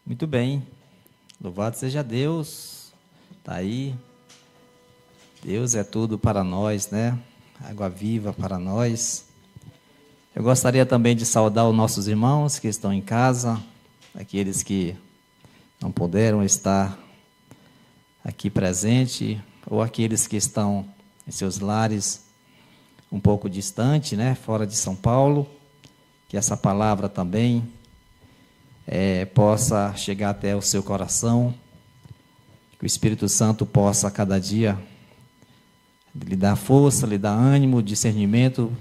Muito bem, louvado seja Deus, está aí, Deus é tudo para nós, né? Água viva para nós. Eu gostaria também de saudar os nossos irmãos que estão em casa, aqueles que não puderam estar aqui presente, ou aqueles que estão em seus lares um pouco distante, né? Fora de São Paulo, que essa palavra também possa chegar até o seu coração, que o Espírito Santo possa a cada dia lhe dar força, lhe dar ânimo, discernimento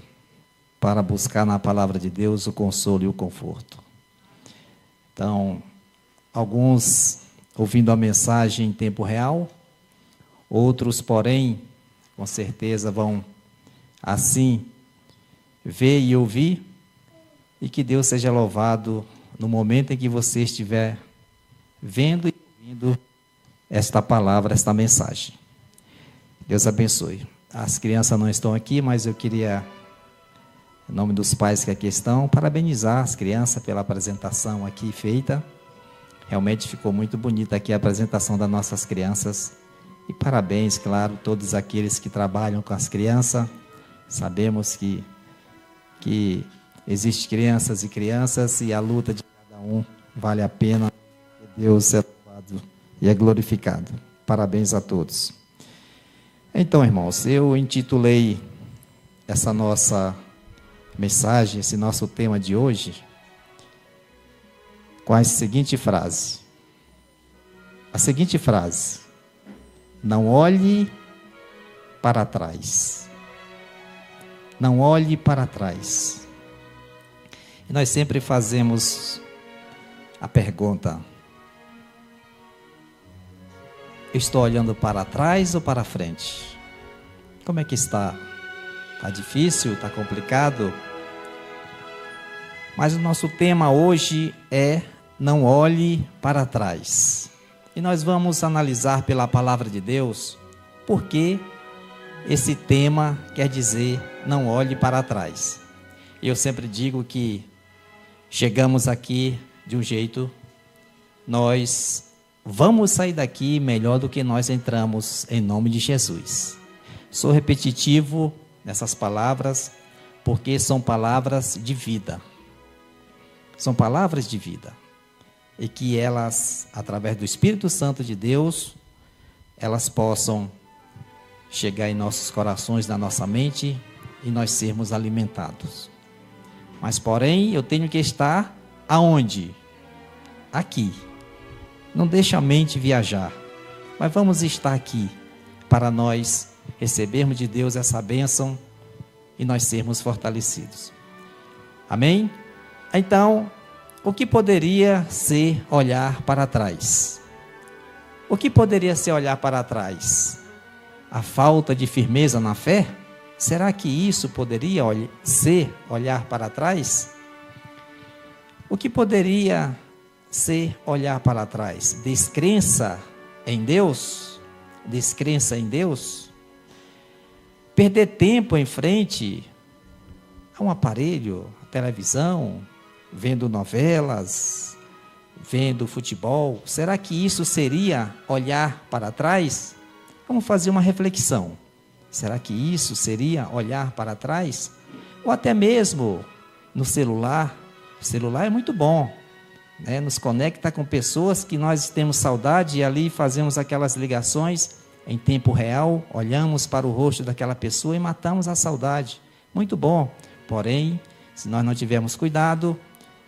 para buscar na palavra de Deus o consolo e o conforto. Então, alguns ouvindo a mensagem em tempo real, outros, porém, com certeza vão assim ver e ouvir, e que Deus seja louvado no momento em que você estiver vendo e ouvindo esta palavra, esta mensagem. Deus abençoe. As crianças não estão aqui, mas eu queria, em nome dos pais que aqui estão, parabenizar as crianças pela apresentação aqui feita. Realmente ficou muito bonita aqui a apresentação das nossas crianças. E parabéns, claro, todos aqueles que trabalham com as crianças. Sabemos que existem crianças e a luta de cada um vale a pena. Deus é louvado e é glorificado. Parabéns a todos. Então, irmãos, eu intitulei essa nossa mensagem, esse nosso tema de hoje, com a seguinte frase. A seguinte frase: não olhe para trás. Não olhe para trás. E nós sempre fazemos a pergunta: eu estou olhando para trás ou para frente? Como é que está? Está difícil? Está complicado? Mas o nosso tema hoje é: não olhe para trás. E nós vamos analisar pela palavra de Deus por que esse tema quer dizer não olhe para trás. Eu sempre digo que chegamos aqui de um jeito, nós vamos sair daqui melhor do que nós entramos, em nome de Jesus. Sou repetitivo nessas palavras, porque são palavras de vida. São palavras de vida. E que elas, através do Espírito Santo de Deus, elas possam chegar em nossos corações, na nossa mente, e nós sermos alimentados. Mas, porém, eu tenho que estar aonde? Aqui. Não deixa a mente viajar, mas vamos estar aqui para nós recebermos de Deus essa bênção e nós sermos fortalecidos. Amém? Então, o que poderia ser olhar para trás? O que poderia ser olhar para trás? A falta de firmeza na fé? Será que isso poderia ser olhar para trás? O que poderia ser olhar para trás? Descrença em Deus? Descrença em Deus? Perder tempo em frente a um aparelho, a televisão, vendo novelas, vendo futebol? Será que isso seria olhar para trás? Vamos fazer uma reflexão. Será que isso seria olhar para trás? Ou até mesmo no celular? O celular é muito bom, né? Nos conecta com pessoas que nós temos saudade e ali fazemos aquelas ligações em tempo real, olhamos para o rosto daquela pessoa e matamos a saudade. Muito bom. Porém, se nós não tivermos cuidado,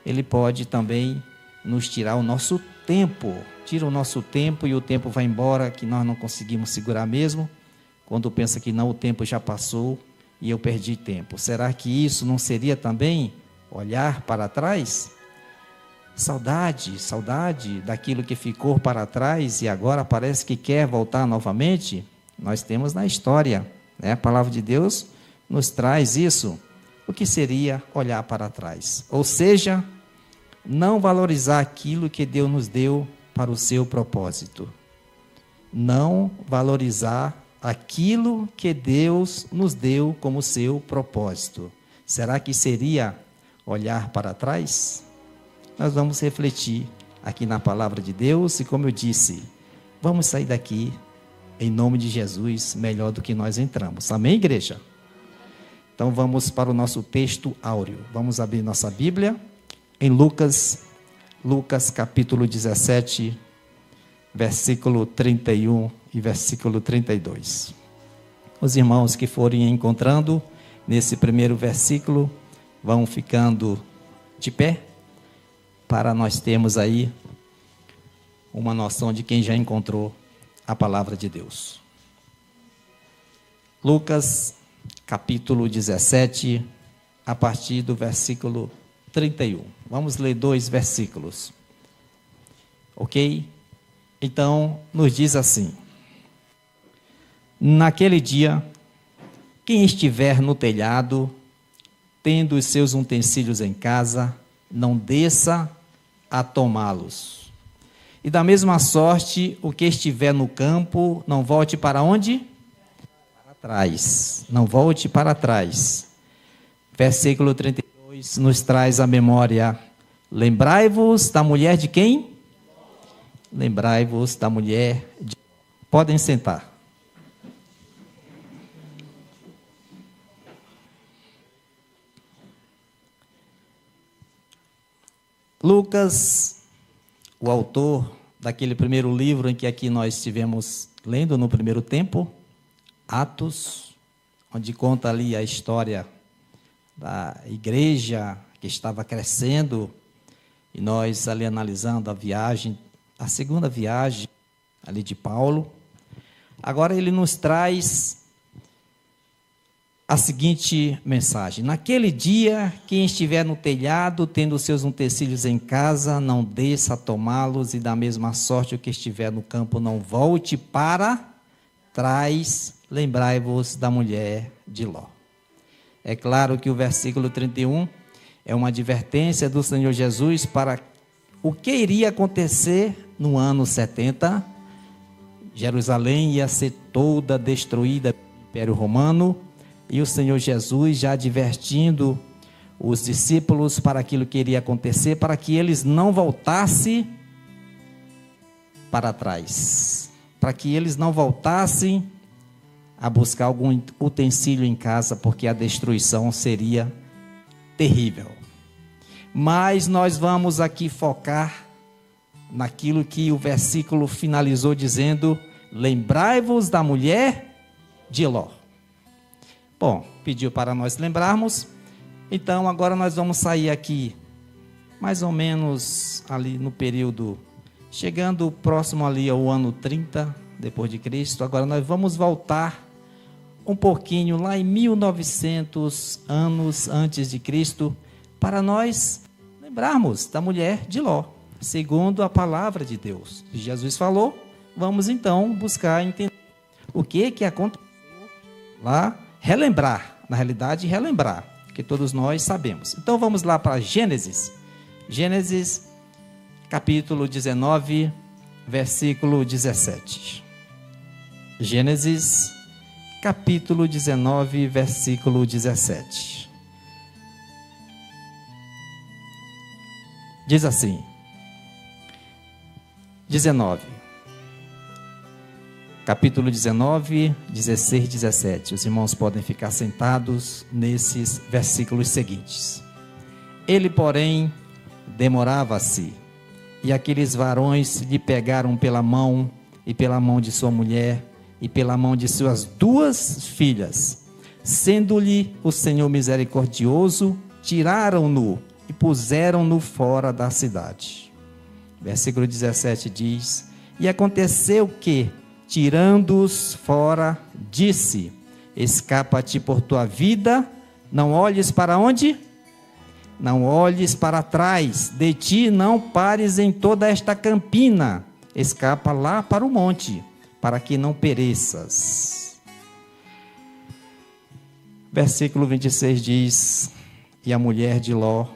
ele pode também nos tirar o nosso tempo. Tira o nosso tempo e o tempo vai embora, que nós não conseguimos segurar mesmo. Quando pensa que não, o tempo já passou e eu perdi tempo. Será que isso não seria também olhar para trás? Saudade daquilo que ficou para trás e agora parece que quer voltar novamente? Nós temos na história, né? A palavra de Deus nos traz isso. O que seria olhar para trás? Ou seja, não valorizar aquilo que Deus nos deu para o seu propósito. Não valorizar aquilo que Deus nos deu como seu propósito. Será que seria olhar para trás? Nós vamos refletir aqui na palavra de Deus. E como eu disse, vamos sair daqui, em nome de Jesus, melhor do que nós entramos. Amém, igreja? Então vamos para o nosso texto áureo. Vamos abrir nossa Bíblia em Lucas capítulo 17, versículo 31 e versículo 32. Os irmãos que forem encontrando nesse primeiro versículo, vão ficando de pé, para nós termos aí uma noção de quem já encontrou a palavra de Deus. Lucas, capítulo 17, a partir do versículo 31. Vamos ler 2 versículos. Ok? Então, nos diz assim: naquele dia, quem estiver no telhado, tendo os seus utensílios em casa, não desça a tomá-los. E da mesma sorte, o que estiver no campo, não volte para onde? Para trás. Não volte para trás. Versículo 32 nos traz a memória: lembrai-vos da mulher de quem? Lembrai-vos da mulher de... Podem sentar. Lucas, o autor daquele primeiro livro em que aqui nós estivemos lendo no primeiro tempo, Atos, onde conta ali a história da igreja que estava crescendo, e nós ali analisando a viagem, a segunda viagem ali de Paulo. Agora ele nos traz a seguinte mensagem: naquele dia, quem estiver no telhado, tendo os seus utensílios em casa, não desça a tomá-los, e da mesma sorte o que estiver no campo, não volte para trás. Lembrai-vos da mulher de Ló. É claro que o versículo 31 é uma advertência do Senhor Jesus para o que iria acontecer no ano 70. Jerusalém ia ser toda destruída pelo Império Romano, e o Senhor Jesus já advertindo os discípulos para aquilo que iria acontecer, para que eles não voltassem para trás, para que eles não voltassem a buscar algum utensílio em casa, porque a destruição seria terrível. Mas nós vamos aqui focar naquilo que o versículo finalizou dizendo: lembrai-vos da mulher de Ló. Bom, pediu para nós lembrarmos, então agora nós vamos sair aqui, mais ou menos ali no período, chegando próximo ali ao ano 30 depois de Cristo. Agora nós vamos voltar um pouquinho lá em 1900 anos antes de Cristo, para nós lembrarmos da mulher de Ló, segundo a palavra de Deus. Jesus falou, vamos então buscar entender o que aconteceu lá. Relembrar, na realidade relembrar, que todos nós sabemos. Então vamos lá para Gênesis capítulo 19, versículo 17. Gênesis capítulo 19, versículo 17. Diz assim, 19. Capítulo 19, 16, 17. Os irmãos podem ficar sentados nesses versículos seguintes. Ele, porém, demorava-se, e aqueles varões lhe pegaram pela mão, e pela mão de sua mulher, e pela mão de suas 2 filhas. Sendo-lhe o Senhor misericordioso, tiraram-no e puseram-no fora da cidade. Versículo 17 diz: e aconteceu que, tirando-os fora, disse: escapa-te por tua vida, não olhes para onde? Não olhes para trás, de ti não pares em toda esta campina, escapa lá para o monte, para que não pereças. Versículo 26 diz: e a mulher de Ló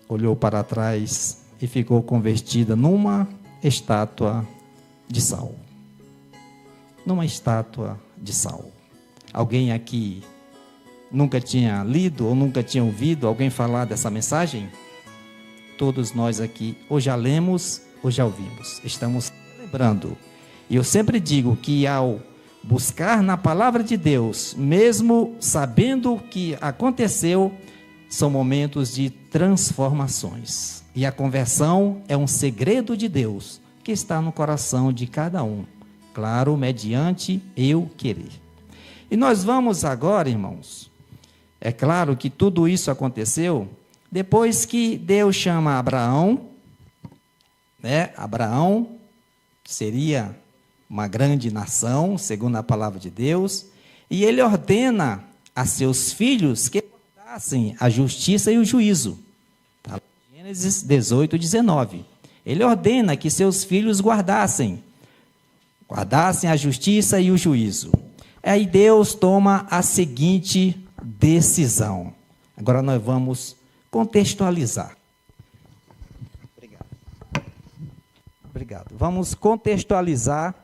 olhou para trás e ficou convertida numa estátua de sal. Numa estátua de sal. Alguém aqui nunca tinha lido ou nunca tinha ouvido alguém falar dessa mensagem? Todos nós aqui ou já lemos ou já ouvimos. Estamos lembrando. E eu sempre digo que ao buscar na palavra de Deus, mesmo sabendo o que aconteceu, são momentos de transformações. E a conversão é um segredo de Deus que está no coração de cada um. Claro, mediante eu querer. E nós vamos agora, irmãos, é claro que tudo isso aconteceu depois que Deus chama Abraão, né? Abraão seria uma grande nação, segundo a palavra de Deus, e ele ordena a seus filhos que guardassem a justiça e o juízo. Tá? Gênesis 18, 19. Ele ordena que seus filhos guardassem a justiça e o juízo. Aí Deus toma a seguinte decisão. Agora nós vamos contextualizar. Obrigado. Vamos contextualizar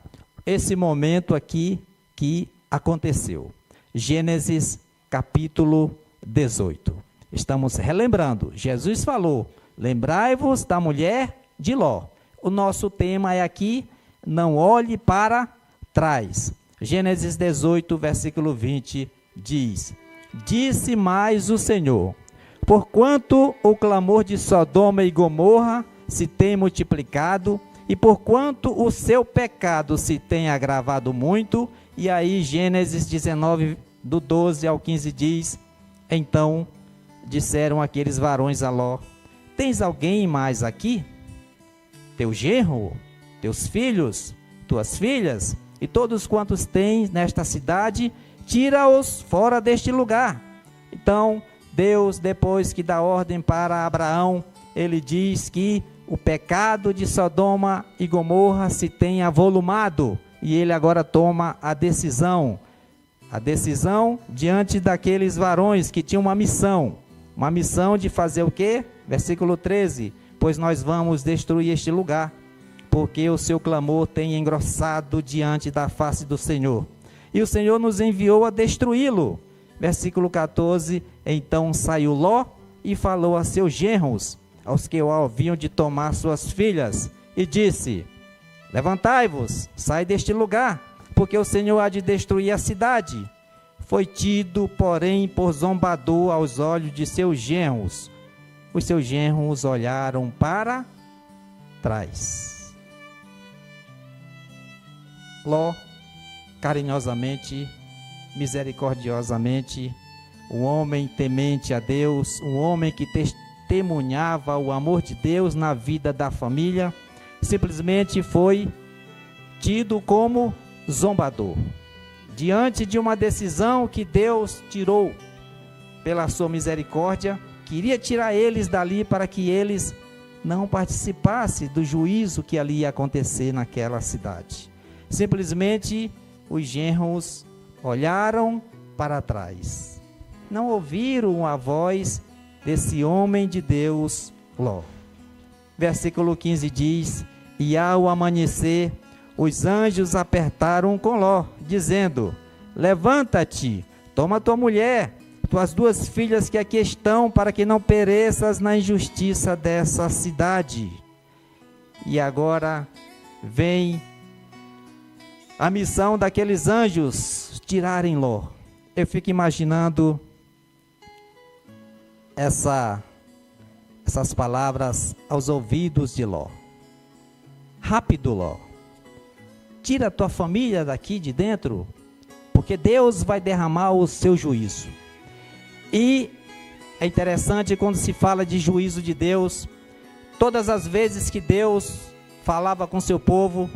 esse momento aqui que aconteceu. Gênesis capítulo 18. Estamos relembrando. Jesus falou: lembrai-vos da mulher de Ló. O nosso tema é aqui: não olhe para trás. Gênesis 18, versículo 20 diz: disse mais o Senhor: porquanto o clamor de Sodoma e Gomorra se tem multiplicado, e porquanto o seu pecado se tem agravado muito. E aí Gênesis 19, do 12 ao 15 diz: então disseram aqueles varões a Ló: tens alguém mais aqui? Teu genro, teus filhos, tuas filhas, e todos quantos tens nesta cidade, tira-os fora deste lugar. Então Deus, depois que dá ordem para Abraão, ele diz que o pecado de Sodoma e Gomorra se tem avolumado, e ele agora toma a decisão diante daqueles varões que tinham uma missão de fazer o quê? Versículo 13: pois nós vamos destruir este lugar, porque o seu clamor tem engrossado diante da face do Senhor, e o Senhor nos enviou a destruí-lo. Versículo 14: então saiu Ló e falou a seus genros, aos que o haviam de tomar suas filhas, e disse: levantai-vos, sai deste lugar, porque o Senhor há de destruir a cidade. Foi tido, porém, por zombador aos olhos de seus genros. Os seus genros olharam para trás. Ló, carinhosamente, misericordiosamente, um homem temente a Deus, um homem que testemunhava o amor de Deus na vida da família, simplesmente foi tido como zombador, diante de uma decisão que Deus tirou pela sua misericórdia. Queria tirar eles dali para que eles não participassem do juízo que ali ia acontecer naquela cidade. Simplesmente os genros olharam para trás, não ouviram a voz desse homem de Deus, Ló. Versículo 15 diz: e ao amanhecer, os anjos apertaram com Ló, dizendo: levanta-te, toma tua mulher, tuas duas filhas que aqui estão, para que não pereças na injustiça dessa cidade. E agora vem a missão daqueles anjos, tirarem Ló. Eu fico imaginando essas palavras aos ouvidos de Ló. Rápido, Ló, tira a tua família daqui de dentro, porque Deus vai derramar o seu juízo. E é interessante quando se fala de juízo de Deus, todas as vezes que Deus falava com seu povo,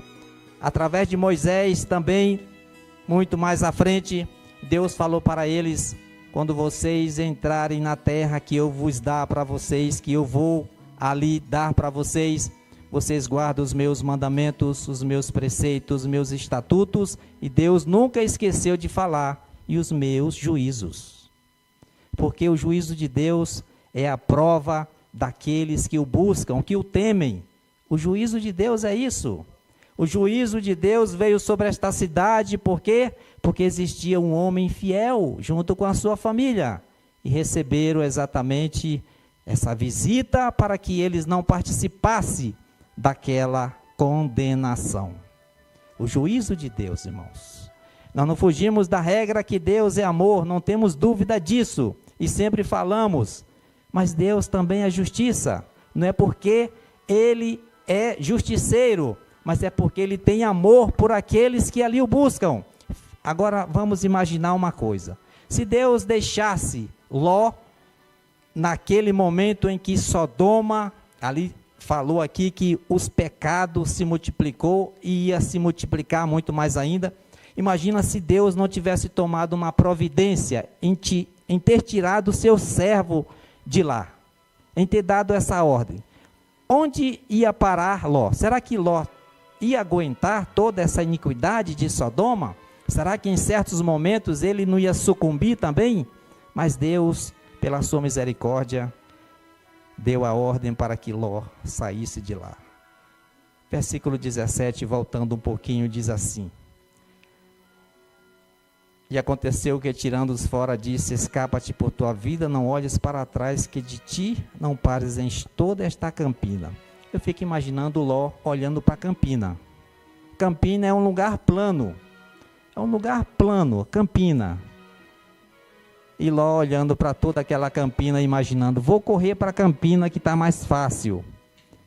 através de Moisés também, muito mais à frente, Deus falou para eles: quando vocês entrarem na terra que eu vos dar para vocês, que eu vou ali dar para vocês, vocês guardam os meus mandamentos, os meus preceitos, os meus estatutos, e Deus nunca esqueceu de falar, e os meus juízos. Porque o juízo de Deus é a prova daqueles que o buscam, que o temem. O juízo de Deus é isso. O juízo de Deus veio sobre esta cidade, por quê? Porque existia um homem fiel junto com a sua família, e receberam exatamente essa visita para que eles não participassem daquela condenação. O juízo de Deus, irmãos. Nós não fugimos da regra que Deus é amor, não temos dúvida disso. E sempre falamos, mas Deus também é justiça. Não é porque Ele é justiceiro, mas é porque Ele tem amor por aqueles que ali o buscam. Agora vamos imaginar uma coisa. Se Deus deixasse Ló, naquele momento em que Sodoma, ali falou aqui que os pecados se multiplicou e ia se multiplicar muito mais ainda. Imagina se Deus não tivesse tomado uma providência em ter tirado o seu servo de lá, em ter dado essa ordem. Onde ia parar Ló? Será que Ló ia aguentar toda essa iniquidade de Sodoma? Será que em certos momentos ele não ia sucumbir também? Mas Deus, pela sua misericórdia, deu a ordem para que Ló saísse de lá. Versículo 17, voltando um pouquinho, diz assim: E aconteceu que, tirando-os fora, disse: Escapa-te por tua vida, não olhes para trás, que de ti não pares em toda esta campina. Eu fico imaginando Ló olhando para a campina. Campina é um lugar plano. É um lugar plano, campina. E Ló olhando para toda aquela campina, imaginando: vou correr para a campina que está mais fácil.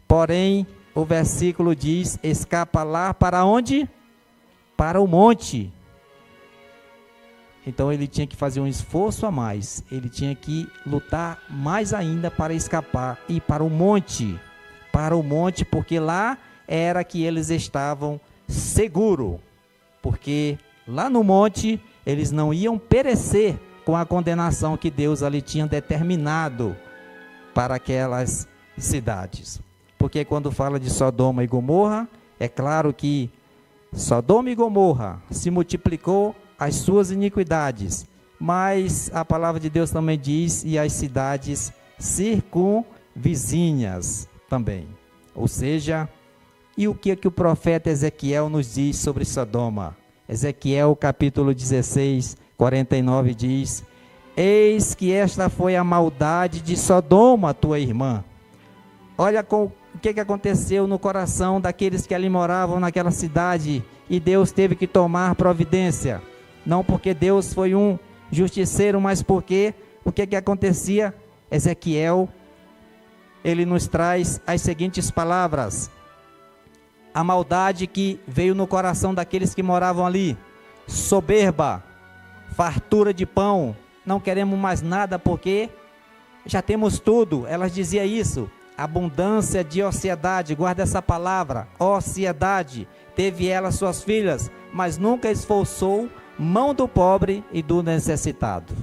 Porém, o versículo diz: escapa lá para onde? Para o monte. Então ele tinha que fazer um esforço a mais. Ele tinha que lutar mais ainda para escapar. E para o monte. Para o monte, porque lá era que eles estavam seguros. Porque lá no monte eles não iam perecer com a condenação que Deus ali tinha determinado para aquelas cidades. Porque quando fala de Sodoma e Gomorra, é claro que Sodoma e Gomorra se multiplicou as suas iniquidades, mas a palavra de Deus também diz: e as cidades circunvizinhas também. Ou seja, e o que o profeta Ezequiel nos diz sobre Sodoma? Ezequiel capítulo 16, 49 diz: eis que esta foi a maldade de Sodoma, tua irmã. Olha o que aconteceu no coração daqueles que ali moravam naquela cidade, e Deus teve que tomar providência. Não porque Deus foi um justiceiro, mas porque o que acontecia? Ezequiel, ele nos traz as seguintes palavras: a maldade que veio no coração daqueles que moravam ali: soberba, fartura de pão, não queremos mais nada porque já temos tudo. Elas diziam isso. Abundância de ociedade, guarda essa palavra, ociedade. Teve ela suas filhas, mas nunca esforçou mão do pobre e do necessitado.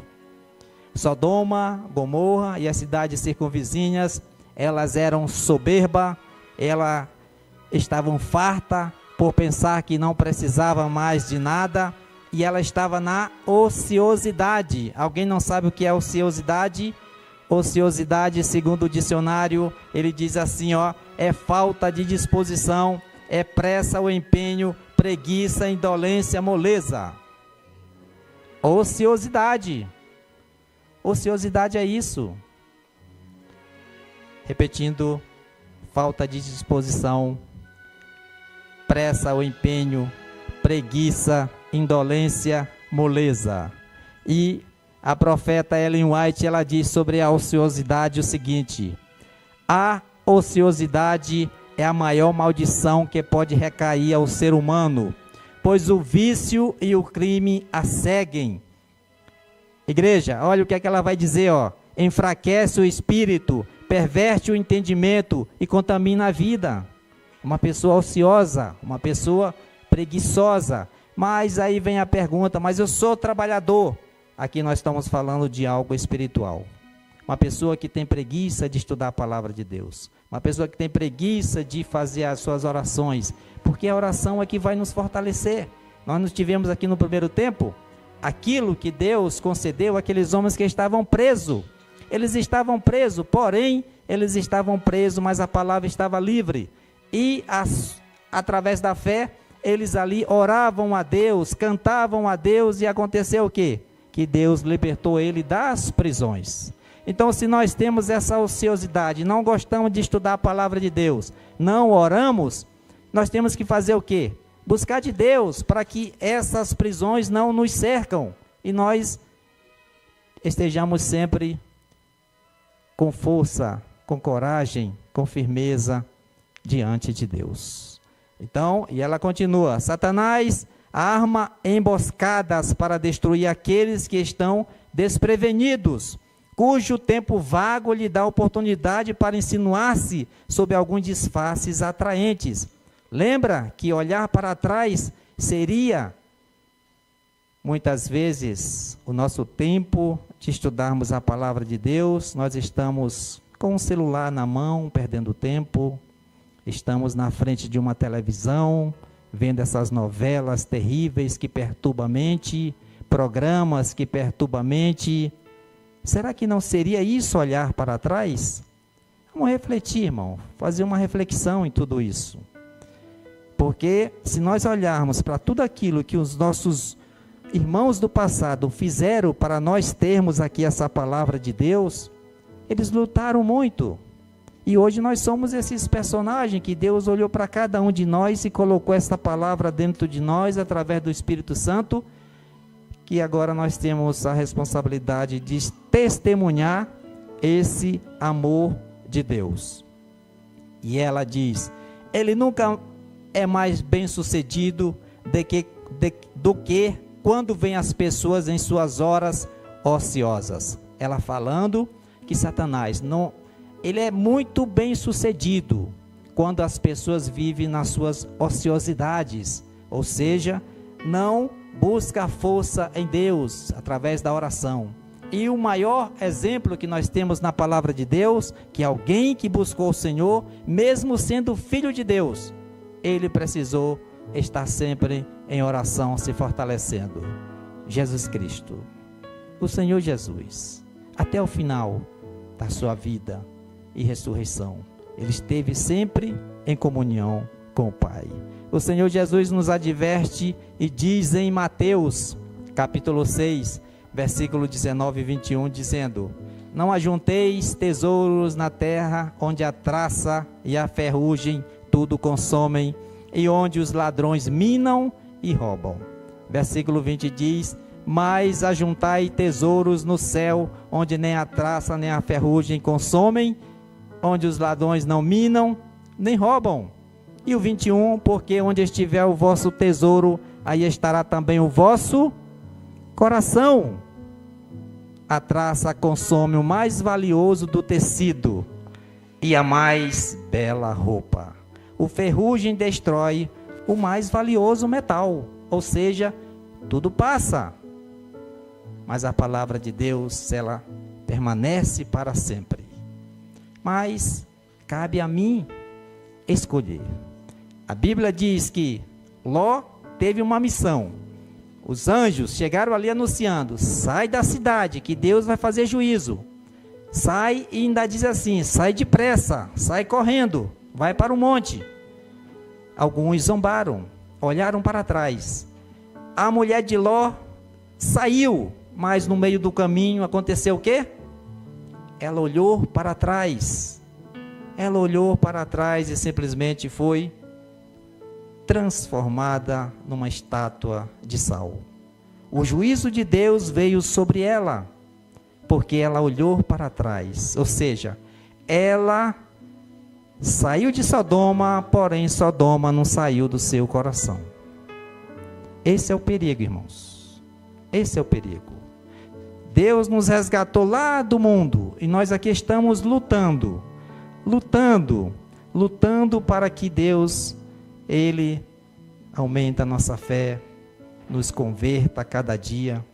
Sodoma, Gomorra e as cidades circunvizinhas, elas eram soberba, elas estavam fartas por pensar que não precisava mais de nada, e ela estava na ociosidade. Alguém não sabe o que é ociosidade? Ociosidade, segundo o dicionário, ele diz assim, é falta de disposição, é pressa ou empenho, preguiça, indolência, moleza. Ociosidade. Ociosidade é isso. Repetindo: falta de disposição, pressa ou empenho, preguiça, indolência, moleza. E a profeta Ellen White, ela diz sobre a ociosidade o seguinte: a ociosidade é a maior maldição que pode recair ao ser humano, pois o vício e o crime a seguem. Igreja, olha o que ela vai dizer, enfraquece o espírito, perverte o entendimento e contamina a vida. Uma pessoa ociosa, uma pessoa preguiçosa. Mas aí vem a pergunta: mas eu sou trabalhador. Aqui nós estamos falando de algo espiritual. Uma pessoa que tem preguiça de estudar a palavra de Deus. Uma pessoa que tem preguiça de fazer as suas orações. Porque a oração é que vai nos fortalecer. Nós nos tivemos aqui no primeiro tempo aquilo que Deus concedeu àqueles homens que estavam presos. Eles estavam presos, porém, eles estavam presos, mas a palavra estava livre. E através da fé, eles ali oravam a Deus, cantavam a Deus, e aconteceu o quê? Que Deus libertou ele das prisões. Então, se nós temos essa ociosidade, não gostamos de estudar a palavra de Deus, não oramos, nós temos que fazer o quê? Buscar de Deus para que essas prisões não nos cercam e nós estejamos sempre com força, com coragem, com firmeza diante de Deus. Então, e ela continua: Satanás arma emboscadas para destruir aqueles que estão desprevenidos, cujo tempo vago lhe dá oportunidade para insinuar-se sob alguns disfarces atraentes. Lembra que olhar para trás seria, muitas vezes, o nosso tempo de estudarmos a palavra de Deus. Nós estamos com o celular na mão, perdendo tempo, estamos na frente de uma televisão, vendo essas novelas terríveis que perturbam a mente, programas que perturbam a mente. Será que não seria isso olhar para trás? Vamos refletir, irmão, fazer uma reflexão em tudo isso. Porque se nós olharmos para tudo aquilo que os nossos irmãos do passado fizeram para nós termos aqui essa palavra de Deus, eles lutaram muito. E hoje nós somos esses personagens que Deus olhou para cada um de nós e colocou essa palavra dentro de nós através do Espírito Santo, que agora nós temos a responsabilidade de testemunhar esse amor de Deus. E ela diz: ele nunca é mais bem-sucedido do que quando vem as pessoas em suas horas ociosas. Ela falando que Satanás não, ele é muito bem-sucedido quando as pessoas vivem nas suas ociosidades, ou seja, não busca força em Deus através da oração. E o maior exemplo que nós temos na palavra de Deus, que alguém que buscou o Senhor, mesmo sendo filho de Deus, ele precisou estar sempre em oração, se fortalecendo. Jesus Cristo, o Senhor Jesus, até o final da sua vida e ressurreição, ele esteve sempre em comunhão com o Pai. O Senhor Jesus nos adverte e diz em Mateus, capítulo 6, versículo 19 e 21, dizendo: não ajunteis tesouros na terra, onde a traça e a ferrugem tudo consomem, e onde os ladrões minam e roubam. Versículo 20 diz: mas ajuntai tesouros no céu, onde nem a traça nem a ferrugem consomem, onde os ladrões não minam nem roubam. E o 21, porque onde estiver o vosso tesouro, aí estará também o vosso coração. A traça consome o mais valioso do tecido e a mais bela roupa. O ferrugem destrói o mais valioso metal, ou seja, tudo passa. Mas a palavra de Deus, ela permanece para sempre. Mas cabe a mim escolher. A Bíblia diz que Ló teve uma missão. Os anjos chegaram ali anunciando: sai da cidade, que Deus vai fazer juízo. Sai, e ainda diz assim: sai depressa, sai correndo, vai para o monte. Alguns zombaram, olharam para trás. A mulher de Ló saiu, mas no meio do caminho aconteceu o quê? Ela olhou para trás. Ela olhou para trás e simplesmente foi transformada numa estátua de sal. O juízo de Deus veio sobre ela, porque ela olhou para trás, ou seja, ela saiu de Sodoma, porém Sodoma não saiu do seu coração. Esse é o perigo, irmãos. Esse é o perigo. Deus nos resgatou lá do mundo, e nós aqui estamos lutando para que Deus, Ele aumente a nossa fé, nos converta a cada dia,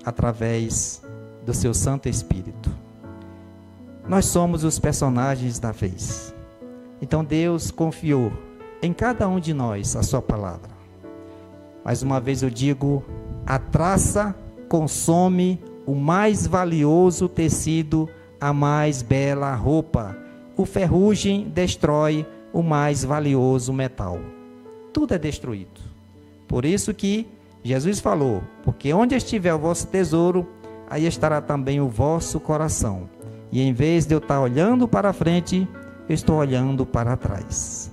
através do seu Santo Espírito. Nós somos os personagens da vez. Então Deus confiou em cada um de nós a sua palavra. Mais uma vez eu digo: a traça consome o mais valioso tecido, a mais bela roupa. O ferrugem destrói o mais valioso metal. Tudo é destruído. Por isso que Jesus falou: porque onde estiver o vosso tesouro, aí estará também o vosso coração. E em vez de eu estar olhando para frente, eu estou olhando para trás.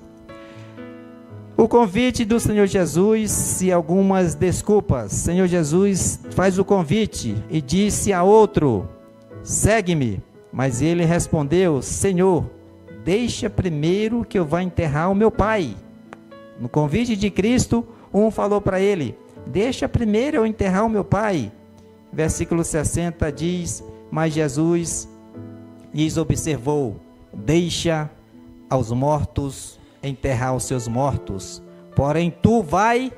O convite do Senhor Jesus e algumas desculpas. Senhor Jesus faz o convite e disse a outro: segue-me. Mas ele respondeu: Senhor, deixa primeiro que eu vá enterrar o meu pai. No convite de Cristo, um falou para ele: deixa primeiro eu enterrar o meu pai. Versículo 60 diz: mas Jesus lhes observou: deixa aos mortos enterrar os seus mortos, porém tu vai,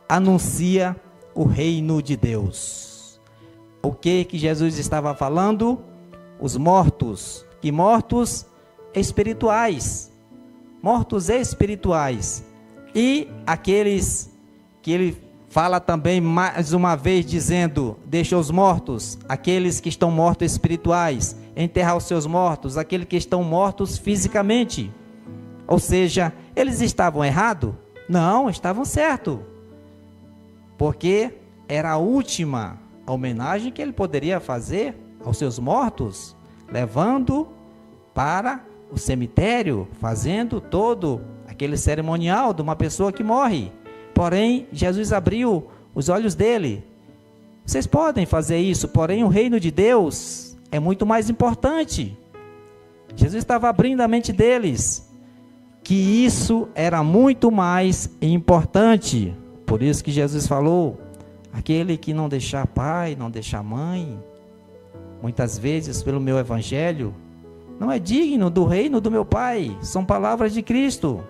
anuncia o reino de Deus. O que Jesus estava falando? Os mortos. Que mortos? Espirituais. Mortos espirituais. E aqueles que ele fala também mais uma vez dizendo: deixa os mortos, aqueles que estão mortos espirituais, enterrar os seus mortos, aqueles que estão mortos fisicamente. Ou seja, eles estavam errados? Não, estavam certos. Porque era a última homenagem que ele poderia fazer aos seus mortos, levando para o cemitério, fazendo todo aquele cerimonial de uma pessoa que morre. Porém, Jesus abriu os olhos dele. Vocês podem fazer isso, porém o reino de Deus é muito mais importante. Jesus estava abrindo a mente deles, que isso era muito mais importante. Por isso que Jesus falou: aquele que não deixar pai, não deixar mãe, muitas vezes pelo meu evangelho, não é digno do reino do meu Pai. São palavras de Cristo.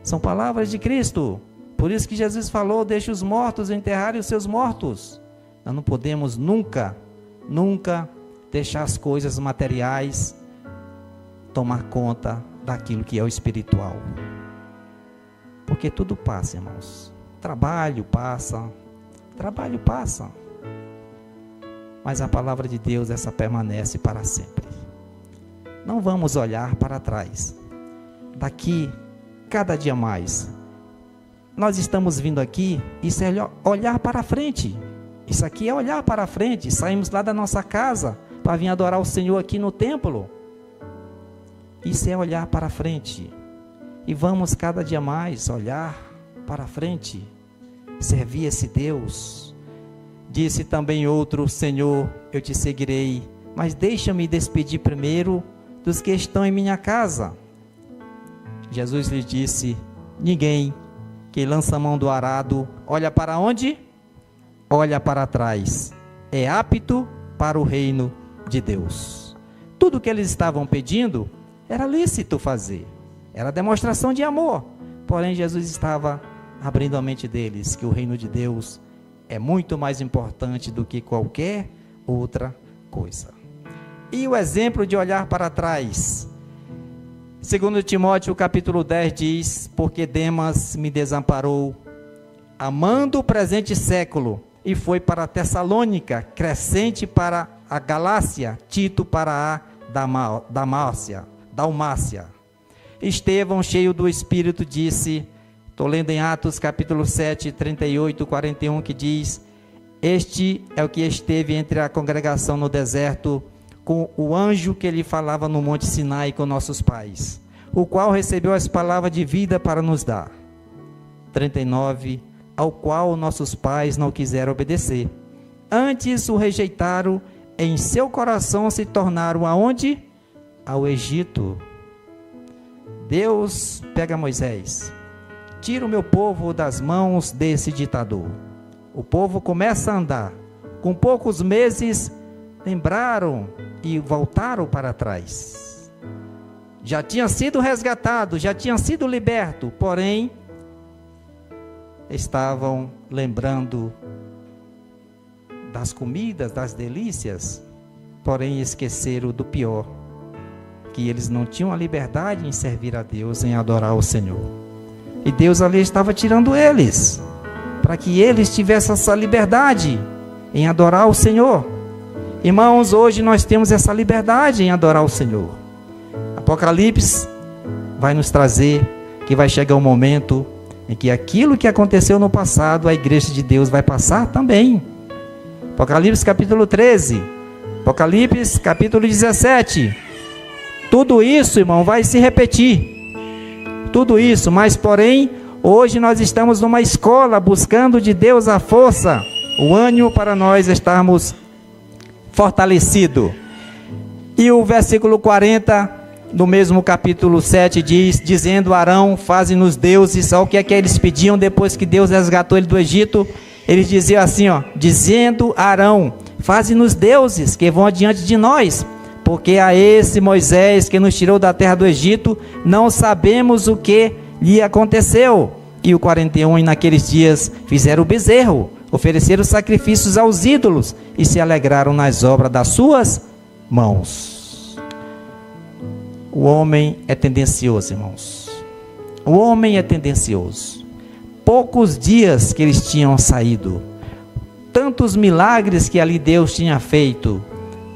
São palavras de Cristo. Por isso que Jesus falou: deixe os mortos enterrarem os seus mortos. Nós não podemos nunca deixar as coisas materiais tomar conta daquilo que é o espiritual. Porque tudo passa, irmãos. Trabalho passa. Mas a palavra de Deus, essa permanece para sempre. Não vamos olhar para trás. Daqui, cada dia mais, nós estamos vindo aqui, isso é olhar para frente. Isso aqui é olhar para frente. Saímos lá da nossa casa para vir adorar o Senhor aqui no templo. Isso é olhar para frente. E vamos cada dia mais olhar para frente, servir esse Deus. Disse também outro: Senhor, eu te seguirei, mas deixa-me despedir primeiro dos que estão em minha casa. Jesus lhe disse: ninguém que lança a mão do arado olha para onde? Olha para trás. É apto para o reino de Deus. Tudo que eles estavam pedindo era lícito fazer, era demonstração de amor. Porém, Jesus estava abrindo a mente deles que o reino de Deus é muito mais importante do que qualquer outra coisa. E o exemplo de olhar para trás, 2 Timóteo capítulo 10 diz: porque Demas me desamparou, amando o presente século, e foi para a Tessalônica, Crescente para a Galácia, Tito para a Dalmácia. Estevão, cheio do Espírito, disse, estou lendo em Atos capítulo 7, 38, 41, que diz: este é o que esteve entre a congregação no deserto, com o anjo que lhe falava no monte Sinai com nossos pais, o qual recebeu as palavras de vida para nos dar. 39, ao qual nossos pais não quiseram obedecer, antes o rejeitaram, em seu coração se tornaram aonde? Ao Egito. Deus pega Moisés: tira o meu povo das mãos desse ditador. O povo começa a andar, com poucos meses lembraram e voltaram para trás. Já tinha sido resgatado, já tinha sido liberto, porém estavam lembrando das comidas, das delícias, porém esqueceram do pior, que eles não tinham a liberdade em servir a Deus, em adorar o Senhor. E Deus ali estava tirando eles, para que eles tivessem essa liberdade em adorar o Senhor. Irmãos, hoje nós temos essa liberdade em adorar o Senhor. Apocalipse vai nos trazer que vai chegar um momento em que aquilo que aconteceu no passado, a igreja de Deus vai passar também. Apocalipse capítulo 13, Apocalipse capítulo 17. Tudo isso, irmão, vai se repetir. Tudo isso, mas porém, hoje nós estamos numa escola buscando de Deus a força, o ânimo para nós estarmos fortalecidos. E o versículo 40 do mesmo capítulo 7 diz, dizendo: Arão, faze-nos deuses. Olha o que é que eles pediam depois que Deus resgatou ele do Egito. Eles diziam assim, ó, dizendo: Arão, faze-nos deuses que vão adiante de nós, porque a esse Moisés que nos tirou da terra do Egito, não sabemos o que lhe aconteceu. E o 41, e naqueles dias fizeram o bezerro, ofereceram sacrifícios aos ídolos e se alegraram nas obras das suas mãos. O homem é tendencioso, irmãos. O homem é tendencioso. Poucos dias que eles tinham saído, tantos milagres que ali Deus tinha feito,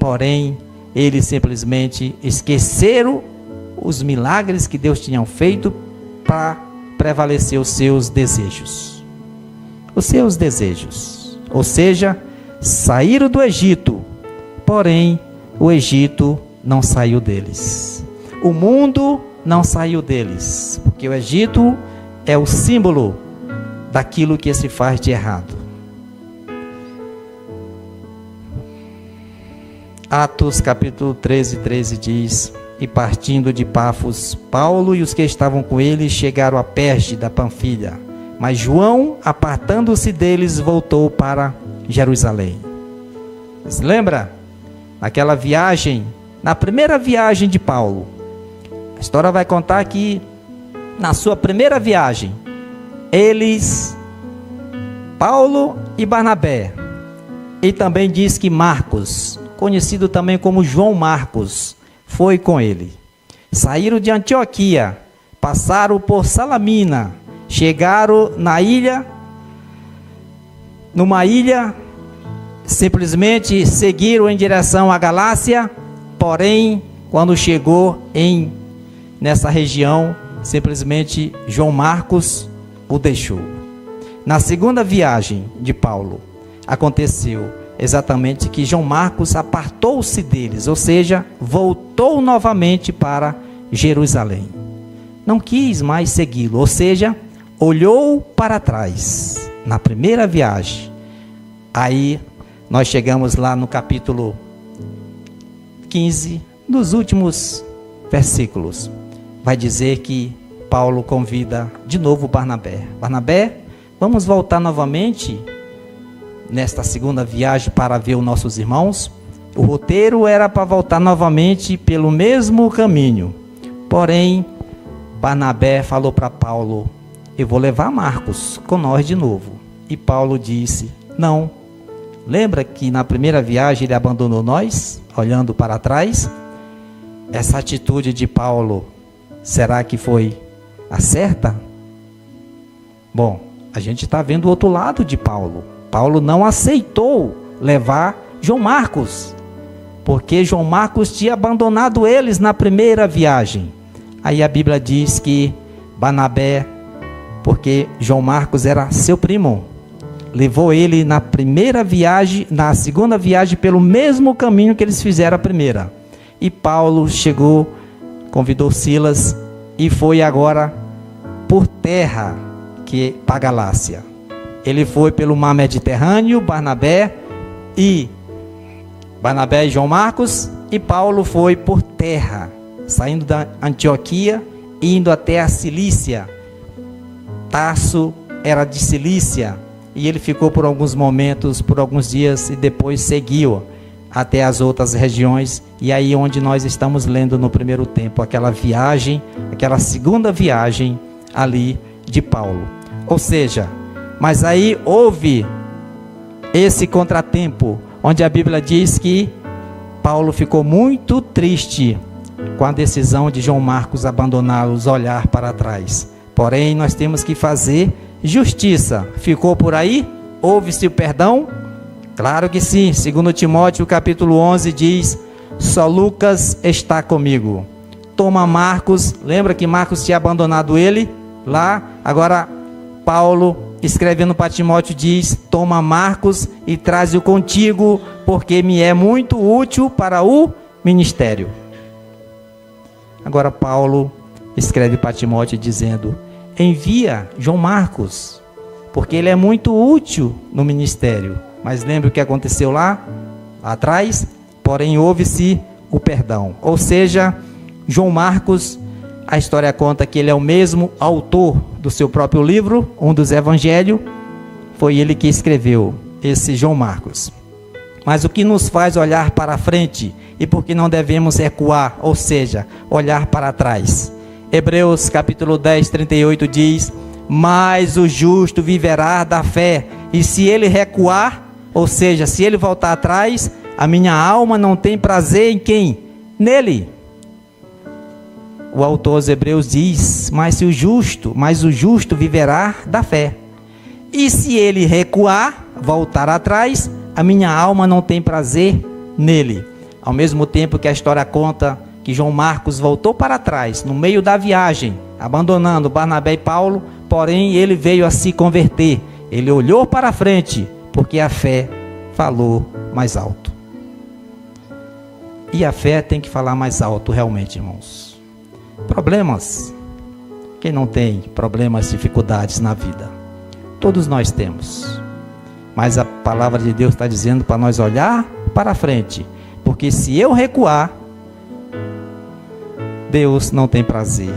porém, eles simplesmente esqueceram os milagres que Deus tinha feito para prevalecer os seus desejos. Os seus desejos. Ou seja, saíram do Egito, porém, o Egito não saiu deles. O mundo não saiu deles, porque o Egito é o símbolo daquilo que se faz de errado. Atos capítulo 13 diz: E partindo de Pafos, Paulo e os que estavam com ele chegaram a Perge da Panfilha, mas João, apartando-se deles, voltou para Jerusalém. Você lembra? Naquela viagem, na primeira viagem de Paulo, a história vai contar que na sua primeira viagem, eles, Paulo e Barnabé, e também diz que Marcos, conhecido também como João Marcos, foi com ele. Saíram de Antioquia, passaram por Salamina, chegaram na ilha, numa ilha, simplesmente seguiram em direção à Galácia, porém, quando chegou nessa região, simplesmente João Marcos o deixou. Na segunda viagem de Paulo, aconteceu exatamente que João Marcos apartou-se deles, ou seja, voltou novamente para Jerusalém. Não quis mais segui-lo, ou seja, olhou para trás na primeira viagem. Aí nós chegamos lá no capítulo 15, nos últimos versículos. Vai dizer que Paulo convida de novo Barnabé. Barnabé, vamos voltar novamente nesta segunda viagem para ver os nossos irmãos. O roteiro era para voltar novamente pelo mesmo caminho. Porém, Barnabé falou para Paulo: eu vou levar Marcos com nós de novo. E Paulo disse: não. Lembra que na primeira viagem ele abandonou nós, olhando para trás? Essa atitude de Paulo, será que foi a certa? Bom, a gente está vendo o outro lado de Paulo. Paulo não aceitou levar João Marcos, porque João Marcos tinha abandonado eles na primeira viagem. Aí a Bíblia diz que Barnabé, porque João Marcos era seu primo, levou ele na primeira viagem, na segunda viagem, pelo mesmo caminho que eles fizeram a primeira. E Paulo chegou, convidou Silas e foi agora por terra para a Galácia. Ele foi pelo mar Mediterrâneo, Barnabé e João Marcos, e Paulo foi por terra, saindo da Antioquia, indo até a Cilícia. Tarso era de Cilícia, e ele ficou por alguns momentos, por alguns dias, e depois seguiu até as outras regiões, e aí onde nós estamos lendo no primeiro tempo, aquela viagem, aquela segunda viagem ali de Paulo. Ou seja, mas aí houve esse contratempo, onde a Bíblia diz que Paulo ficou muito triste com a decisão de João Marcos abandoná-los, olhar para trás. Porém, nós temos que fazer justiça. Ficou por aí? Houve-se o perdão? Claro que sim. 2 Timóteo capítulo 11 diz: só Lucas está comigo. Toma Marcos. Lembra que Marcos tinha abandonado ele lá? Agora Paulo escrevendo para Timóteo, diz: toma Marcos e traze-o contigo, porque me é muito útil para o ministério. Agora Paulo escreve para Timóteo dizendo: envia João Marcos, porque ele é muito útil no ministério. Mas lembra o que aconteceu lá atrás? Porém houve-se o perdão. Ou seja, João Marcos, a história conta que ele é o mesmo autor do seu próprio livro, um dos evangelhos. Foi ele que escreveu esse João Marcos. Mas o que nos faz olhar para frente e por que não devemos recuar, ou seja, olhar para trás? Hebreus capítulo 10, 38 diz: mas o justo viverá da fé, e se ele recuar, ou seja, se ele voltar atrás, a minha alma não tem prazer em quem? Nele. O autor aos Hebreus diz: mas o justo viverá da fé. E se ele recuar, voltar atrás, a minha alma não tem prazer nele. Ao mesmo tempo que a história conta que João Marcos voltou para trás, no meio da viagem, abandonando Barnabé e Paulo, porém ele veio a se converter. Ele olhou para frente, porque a fé falou mais alto. E a fé tem que falar mais alto, realmente, irmãos. Problemas. Quem não tem problemas, dificuldades na vida? Todos nós temos. Mas a palavra de Deus está dizendo para nós olhar para frente. Porque se eu recuar, Deus não tem prazer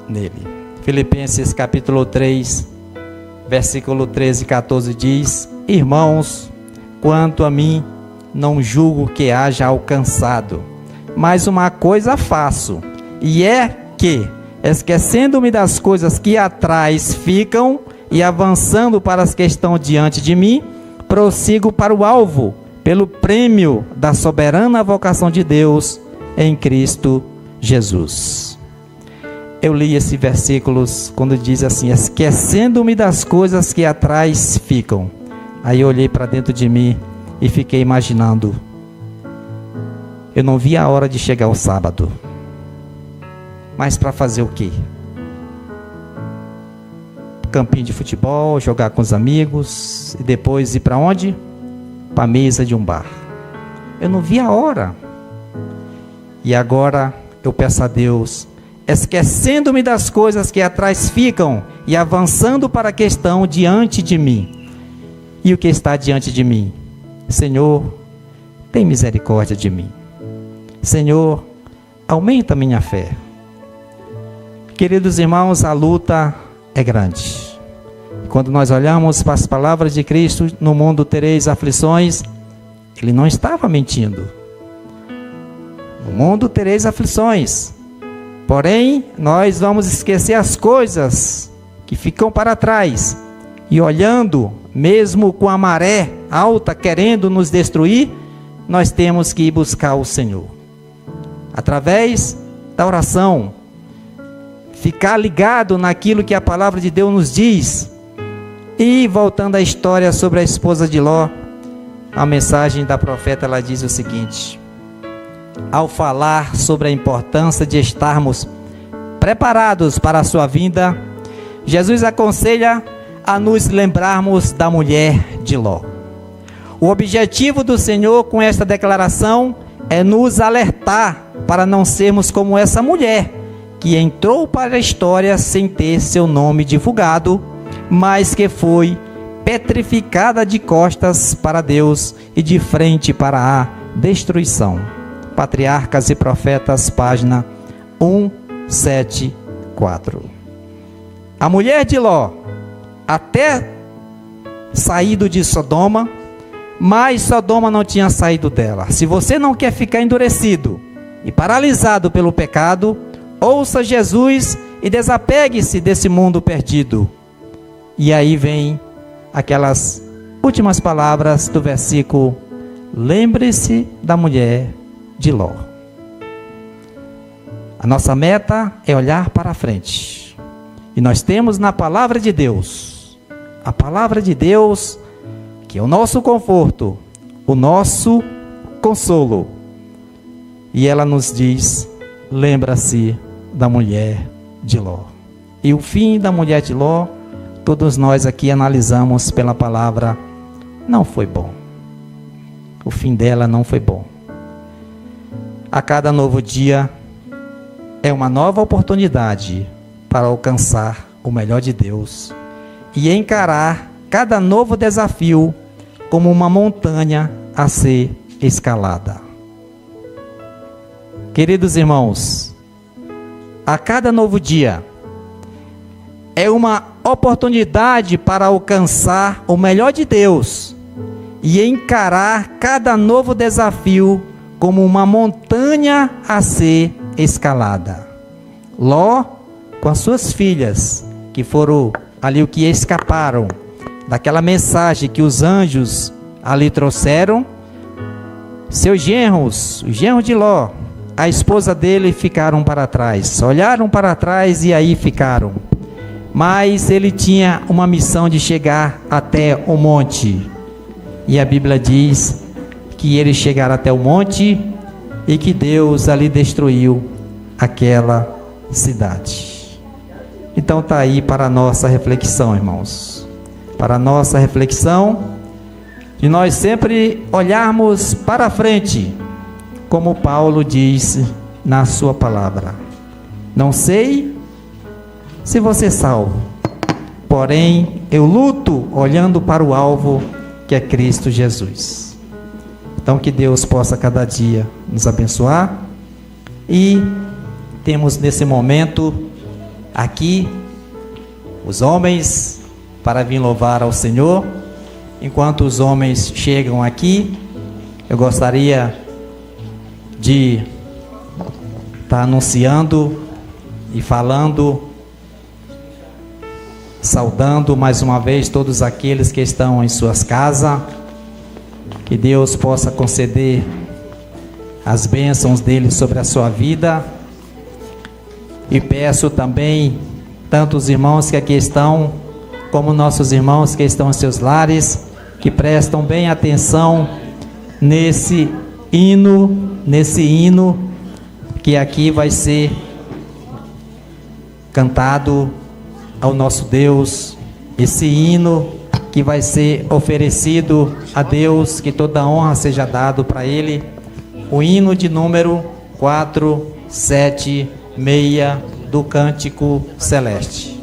nele. Filipenses capítulo 3, versículo 13 e 14 diz: irmãos, quanto a mim, não julgo que haja alcançado, mas uma coisa faço, e é que, esquecendo-me das coisas que atrás ficam e avançando para as que estão diante de mim, prossigo para o alvo, pelo prêmio da soberana vocação de Deus em Cristo Jesus. Eu li esses versículos quando diz assim: esquecendo-me das coisas que atrás ficam. Aí eu olhei para dentro de mim e fiquei imaginando. Eu não vi a hora de chegar o sábado. Mas para fazer o quê? Campinho de futebol, jogar com os amigos e depois ir para onde? Para a mesa de um bar. Eu não vi a hora. E agora eu peço a Deus, esquecendo-me das coisas que atrás ficam e avançando para a questão diante de mim. E o que está diante de mim? Senhor, tem misericórdia de mim. Senhor, aumenta a minha fé. Queridos irmãos, a luta é grande. Quando nós olhamos para as palavras de Cristo, no mundo tereis aflições, Ele não estava mentindo. No mundo tereis aflições. Porém, nós vamos esquecer as coisas que ficam para trás. E olhando, mesmo com a maré alta querendo nos destruir, nós temos que ir buscar o Senhor. Através da oração. Ficar ligado naquilo que a palavra de Deus nos diz. E voltando à história sobre a esposa de Ló, a mensagem da profeta, ela diz o seguinte: ao falar sobre a importância de estarmos preparados para a sua vinda, Jesus aconselha a nos lembrarmos da mulher de Ló. O objetivo do Senhor com esta declaração é nos alertar para não sermos como essa mulher, que entrou para a história sem ter seu nome divulgado, mas que foi petrificada de costas para Deus e de frente para a destruição. Patriarcas e Profetas, página 174. A mulher de Ló, até saído de Sodoma, mas Sodoma não tinha saído dela. Se você não quer ficar endurecido e paralisado pelo pecado, ouça Jesus e desapegue-se desse mundo perdido. E aí vem aquelas últimas palavras do versículo: lembre-se da mulher de Ló. A nossa meta é olhar para frente. E nós temos na palavra de Deus, a palavra de Deus, que é o nosso conforto, o nosso consolo. E ela nos diz: lembra-se da mulher de Ló. E o fim da mulher de Ló todos nós aqui analisamos pela palavra, não foi bom. O fim dela não foi bom. A cada novo dia é uma nova oportunidade para alcançar o melhor de Deus e encarar cada novo desafio como uma montanha a ser escalada. Queridos irmãos, a cada novo dia é uma oportunidade para alcançar o melhor de Deus e encarar cada novo desafio como uma montanha a ser escalada. Ló, com as suas filhas, que foram ali o que escaparam daquela mensagem que os anjos ali trouxeram, seus genros, o genro de Ló, a esposa dele, ficaram para trás, olharam para trás e aí ficaram. Mas ele tinha uma missão de chegar até o monte, e a Bíblia diz que eles chegaram até o monte e que Deus ali destruiu aquela cidade. Então está aí para a nossa reflexão, irmãos, para a nossa reflexão, de nós sempre olharmos para frente, como Paulo disse na sua palavra: não sei se você é salvo, porém eu luto olhando para o alvo, que é Cristo Jesus. Então que Deus possa cada dia nos abençoar. E temos nesse momento aqui os homens para vir louvar ao Senhor. Enquanto os homens chegam aqui, eu gostaria de estar anunciando e falando, saudando mais uma vez todos aqueles que estão em suas casas. Que Deus possa conceder as bênçãos dele sobre a sua vida. E peço também, tanto os irmãos que aqui estão, como nossos irmãos que estão em seus lares, que prestam bem atenção nesse hino que aqui vai ser cantado ao nosso Deus, esse hino que vai ser oferecido a Deus, que toda honra seja dado para Ele, o hino de número 476 do Cântico Celeste.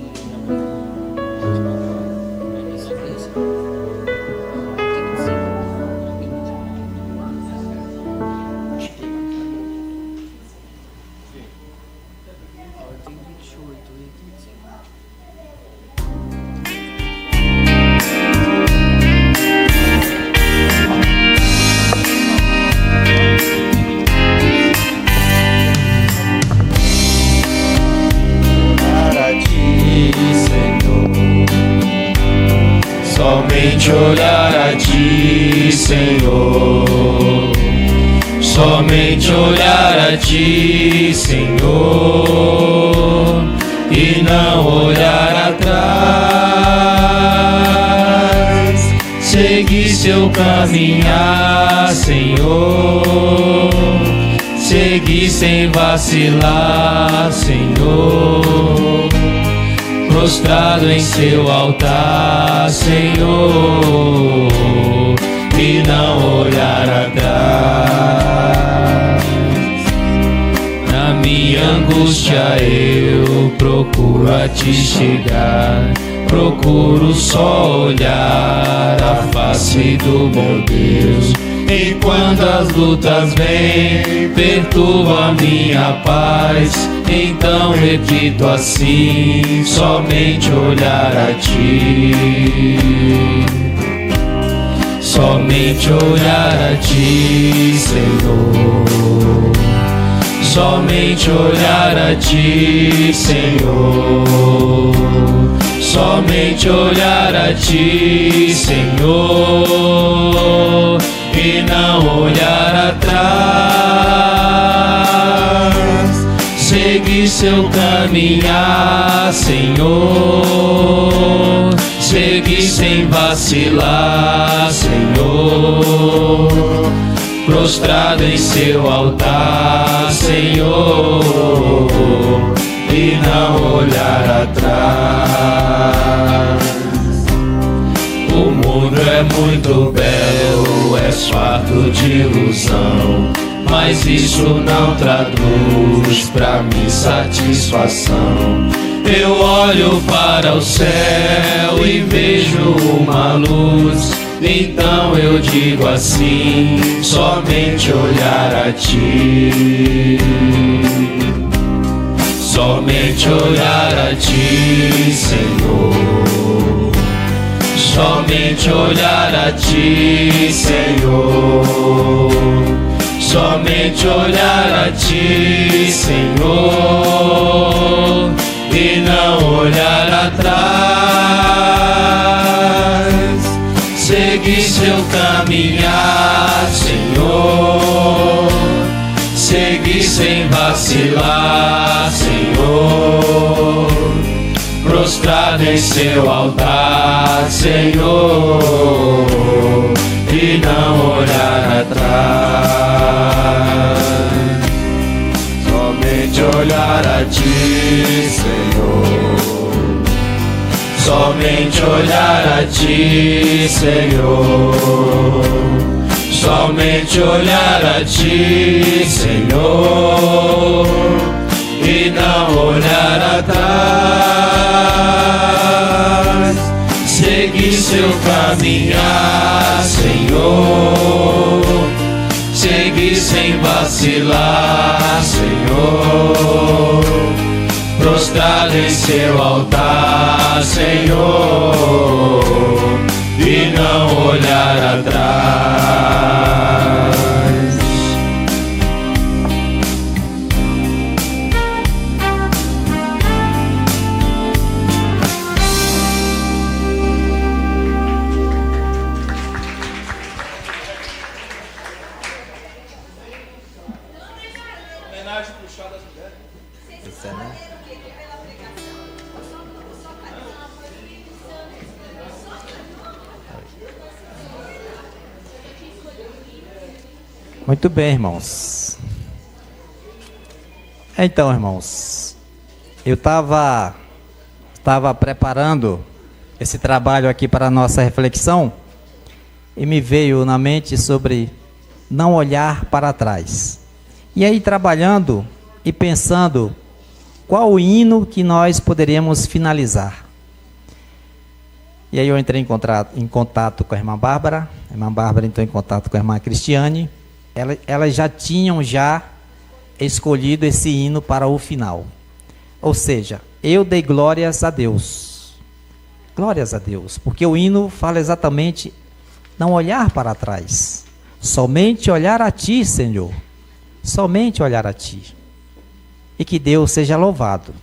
Somente olhar a Ti, Senhor. Somente olhar a Ti, Senhor, e não olhar atrás. Seguir seu caminhar, Senhor. Seguir sem vacilar, Senhor. Prostrado em seu altar, Senhor, e não olhar atrás. Na minha angústia eu procuro a Ti chegar, procuro só olhar a face do meu Deus. E quando as lutas vêm, perturbam a minha paz, então repito assim: somente olhar a Ti. Somente olhar a Ti, Senhor. Somente olhar a Ti, Senhor. Somente olhar a Ti, Senhor, e não olhar atrás. Seguir seu caminhar, Senhor. Seguir sem vacilar, Senhor. Prostrado em seu altar, Senhor, e não olhar atrás. de ilusão, mas isso não traduz pra mim satisfação. Eu olho para o céu e vejo uma luz, então eu digo assim: somente olhar a ti, somente olhar a ti, Senhor, somente olhar a ti, Senhor, somente olhar a ti, Senhor, e não olhar atrás. Seguir seu caminhar, Senhor, seguir sem vacilar, Senhor, prostrado em seu altar, Senhor, e não olhar atrás. Somente olhar a ti, Senhor, somente olhar a ti, Senhor, somente olhar a ti, Senhor, e não olhar atrás. Seguir seu caminhar, Senhor, seguir sem vacilar, Senhor, prostrado em seu altar, Senhor, e não olhar atrás. Muito bem, irmãos. Então, irmãos, eu estava preparando esse trabalho aqui para a nossa reflexão e me veio na mente sobre não olhar para trás. E aí, trabalhando e pensando qual o hino que nós poderíamos finalizar. E aí eu entrei em contato com a irmã Bárbara entrou em contato com a irmã Cristiane. Elas já tinham escolhido esse hino para o final. Ou seja, eu dei glórias a Deus. Glórias a Deus. Porque o hino fala exatamente não olhar para trás. Somente olhar a ti, Senhor. Somente olhar a ti. E que Deus seja louvado.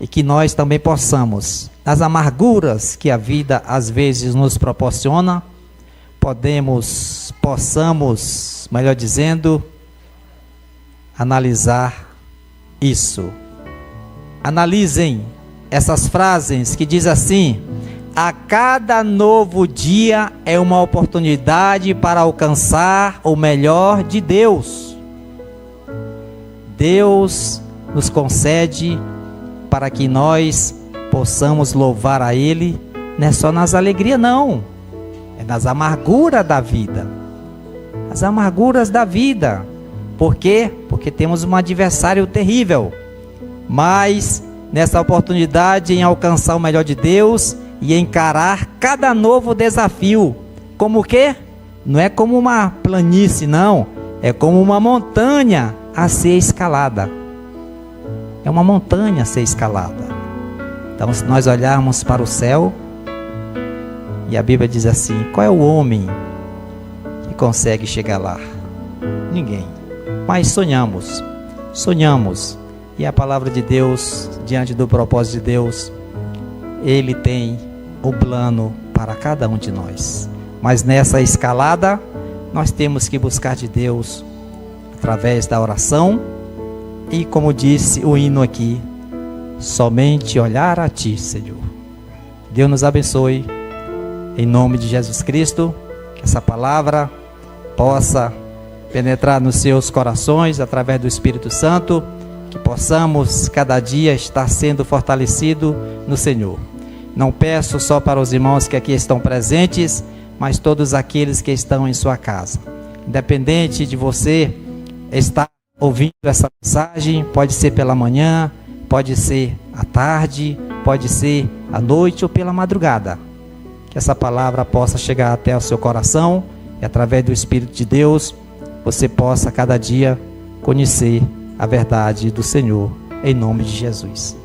E que nós também possamos, nas amarguras que a vida às vezes nos proporciona, possamos, melhor dizendo, analisar isso. Analisem essas frases que diz assim: a cada novo dia é uma oportunidade para alcançar o melhor de Deus. Deus nos concede para que nós possamos louvar a Ele, não é só nas alegrias não, é nas amarguras da vida. As amarguras da vida. Por quê? Porque temos um adversário terrível. Mas nessa oportunidade em alcançar o melhor de Deus e encarar cada novo desafio. Como o quê? Não é como uma planície, não. É como uma montanha a ser escalada. É uma montanha a ser escalada. Então, se nós olharmos para o céu, e a Bíblia diz assim: qual é o homem que consegue chegar lá? Ninguém. Mas sonhamos. E a palavra de Deus, diante do propósito de Deus, Ele tem um plano para cada um de nós. Mas nessa escalada, nós temos que buscar de Deus através da oração e, como disse o hino aqui, somente olhar a Ti, Senhor. Deus nos abençoe, em nome de Jesus Cristo, que essa palavra possa penetrar nos seus corações através do Espírito Santo, que possamos cada dia estar sendo fortalecido no Senhor. Não peço só para os irmãos que aqui estão presentes, mas todos aqueles que estão em sua casa. Independente de você estar ouvindo essa mensagem, pode ser pela manhã, pode ser à tarde, pode ser à noite ou pela madrugada. Que essa palavra possa chegar até o seu coração e através do Espírito de Deus, você possa cada dia conhecer a verdade do Senhor, em nome de Jesus.